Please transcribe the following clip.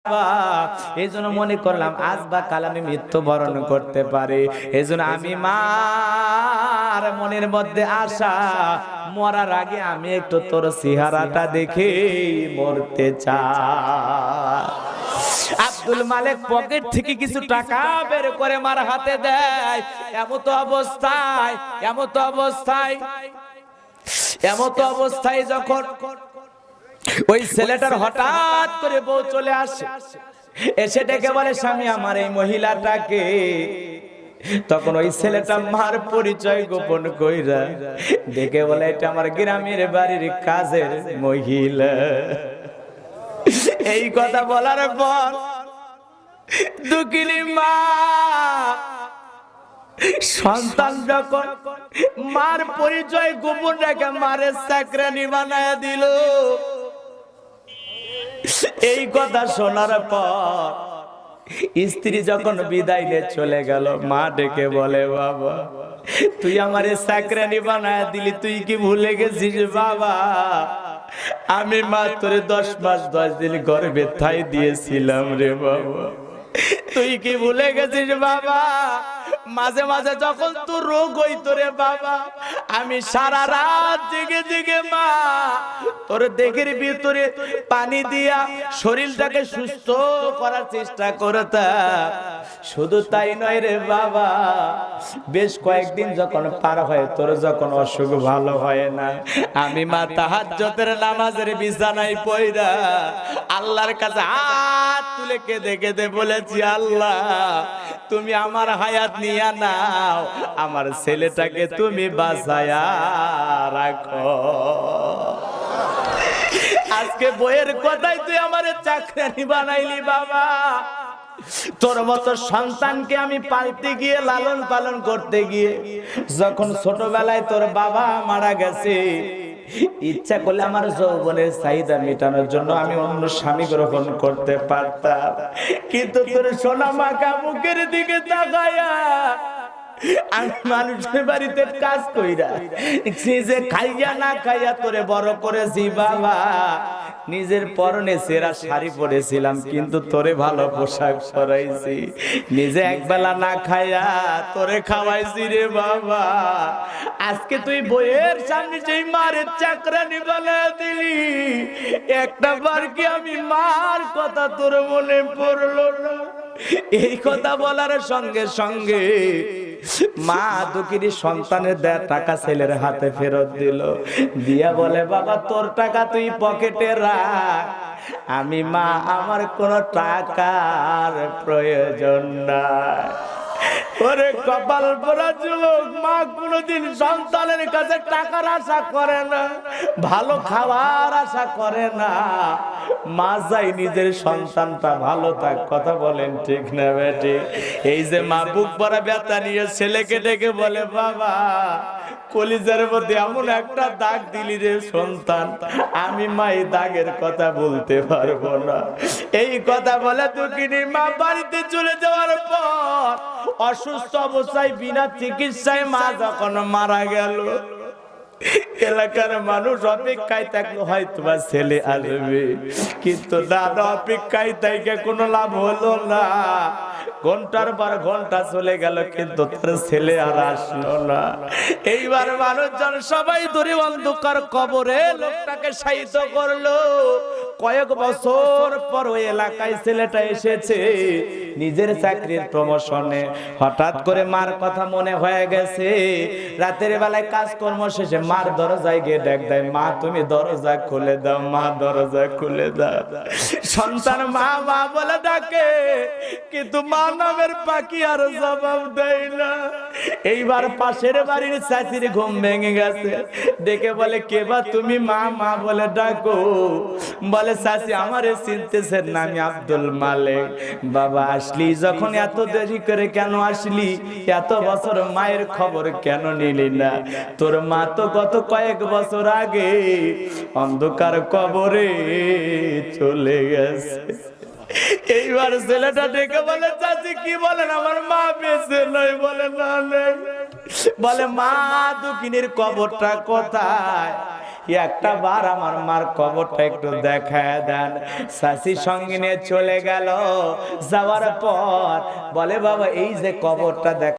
এই জন্য মনে করলাম আজ বা কাল আমি মৃত্যুবরণ করতে পারি। এই জন্য আমি মার মনের মধ্যে আশা, মরার আগে আমি একটু তোর চেহারাটা দেখে মরতে চাই। আব্দুল মালিক পকেট থেকে কিছু টাকা বের করে মার হাতে দেয়। এমত অবস্থায় যখন ওই ছেলেটার হঠাৎ করে বউ চলে আসে, এসে ডেকে বলে, স্বামী আমার এই মহিলাটাকে। তখন ওই ছেলেটা মার পরিচয় গোপন কইরা ডেকে বলে, এটা আমার গ্রামের বাড়ির কাজের মহিলা। এই কথা বলার পর দুঃখিনী মা, সন্তান যখন মার পরিচয় গোপন রেখে মারের চাকরানি বানায় দিল, এই কথা শোনার পর স্ত্রী যখন বিদায় নিয়ে চলে গেল, মা ডেকে বলে, বাবা তুই আমারে চাকরানি বানায় দিলি, তুই কি ভুলে গেছিস বাবা? আমি মা তোরে 10 মাস 10 দিন গর্ভে ঠাই দিয়েছিলাম রে বাবা, তুই কি ভুলে গেছিস বাবা? মাঝে মাঝে যখন তোর রোগ হইতো রে বাবা, আমি সারা রাত জেগে জেগে মা তোর দেহের ভিতরে পানি দিয়া শরীরটাকে সুস্থ করার চেষ্টা করতাম। শুধু তাই নয় রে বাবা, বেশ কয়েকদিন যখন পার হয়, তোর যখন অসুখ ভালো হয় না, আমি মা তাহাজ্জুদের নামাজের বিছানায় পইরা আল্লাহর কাছে হাত তুলে কেঁদে কেঁদে বলেছি, আল্লাহ তুমি আমার হায়াত নিয়া নাও, আমার ছেলেটাকে তুমি বাঁচায়া রাখো। আজকে বইয়ের কথাই তুই আমারে চাকরানি বানাইলি বাবা। তোর মতো সন্তানকে আমি পালতে গিয়ে, লালন পালন করতে গিয়ে, যখন ছোটবেলায় তোর বাবা মারা গেছে, ইচ্ছা করলে আমার যৌবনের চাহিদা মেটানোর জন্য আমি অন্য স্বামী গ্রহণ করতে পারতাম, কিন্তু তোর সোনা মাখা মুখের দিকে তাকায়া আমি মানুষের বাড়িতে কাজ কইরা নিজে খাইয়া না খাইয়া তোরে বড় করেছি বাবা। নিজের পরনে সেরা শাড়ি পরেছিলাম, কিন্তু তোরে ভালো পোশাক পরাইছি। নিজে একবেলা না খাইয়া তোরে খাওয়াইছি রে বাবা। আজকে তুই বইয়ের সামনে যেই মারের চাকরানি বানায় দিলি, একটা বার কি আমি মার কথা তোর মনে পড়লো না? এই কথা বলার সঙ্গে সঙ্গে মা দুঃখিনী সন্তানের দেয়া টাকা ছেলের হাতে ফেরত দিল, দিয়া বলে, বাবা তোর টাকা তুই পকেটে রাখ, আমি মা আমার কোনো টাকার প্রয়োজন নাই। ওরে কপাল পোড়া যুবক, মা কোনদিন সন্তানের কাছে টাকার আশা করে না, ভালো খাওয়ার আশা করে না। মা চাই নিজের সন্তানটা ভালো থাক। কথা বলেন ঠিক না বেটি? এই যে মা বুক ভরা ব্যথা নিয়ে ছেলেকে ডেকে বলে, বাবা কলিজার মধ্যে এমন একটা দাগ দিলি রে সন্তান, আমি মা এই দাগের কথা বলতে পারবো না। এই কথা বলে দুঃখিনী মা বাড়িতে চলে যাওয়ার পর অসুস্থ অবস্থায় বিনা চিকিৎসায় মা যখন মারা গেল, এলাকার মানুষ অপেক্ষায় থাকলো হয়তো বা ছেলে আসবে, কিন্তু দাদা অপেক্ষায় থেকে কোনো লাভ হলো না। ঘন্টার পর ঘন্টা চলে গেল, কিন্তু তার ছেলে আর আসলো না। এইবার মানুষজন সবাই ধরে অন্ধকার কবরে লোকটাকে শায়িত করলো। কয়েক বছর পর ওই এলাকায় ছেলেটা এসেছে নিজের চাকরির প্রমোশনে। হঠাৎ করে মার কথা মনে হয়ে গেছে। রাতের বেলায় কাজকর্ম শেষে মার দরজায় গিয়ে ডাক দেয়, মা তুমি দরজা খুলে দাও, মা দরজা খুলে দাও। সন্তান মা মা বলে ডাকে, কিন্তু মা নামের পাখি আর জবাব দেয় না। এইবার পাশের বাড়ির চাচির ঘুম ভেঙে গেছে, ডেকে বলে, কে বা তুমি? মা মা বলে ডাকো। বলে, চাচি আমারে চিনতেছেন না, আমি আব্দুল মালিক। বাবা আসলি যখন এত দেরি করে কেন আসলি? এত বছর মায়ের খবর কেন নিলি না? তোর মা তো গত কয়েক বছর আগে অন্ধকার কবরে চলে গেছে। এইবার ছেলেটা ডেকে বলে, চাচি কি বলেন, আমার মা বেঁচে নয়? বলে না নেই। বলে, মা দুঃখিনীর কবরটা কোথায়? একটা বার আমার মার কবরটা একটু দেখায় দেন। চাচি সঙ্গে নিয়ে চলে গেল, যাওয়ার পর বলে বাবা এই যে কবরটা দেখ।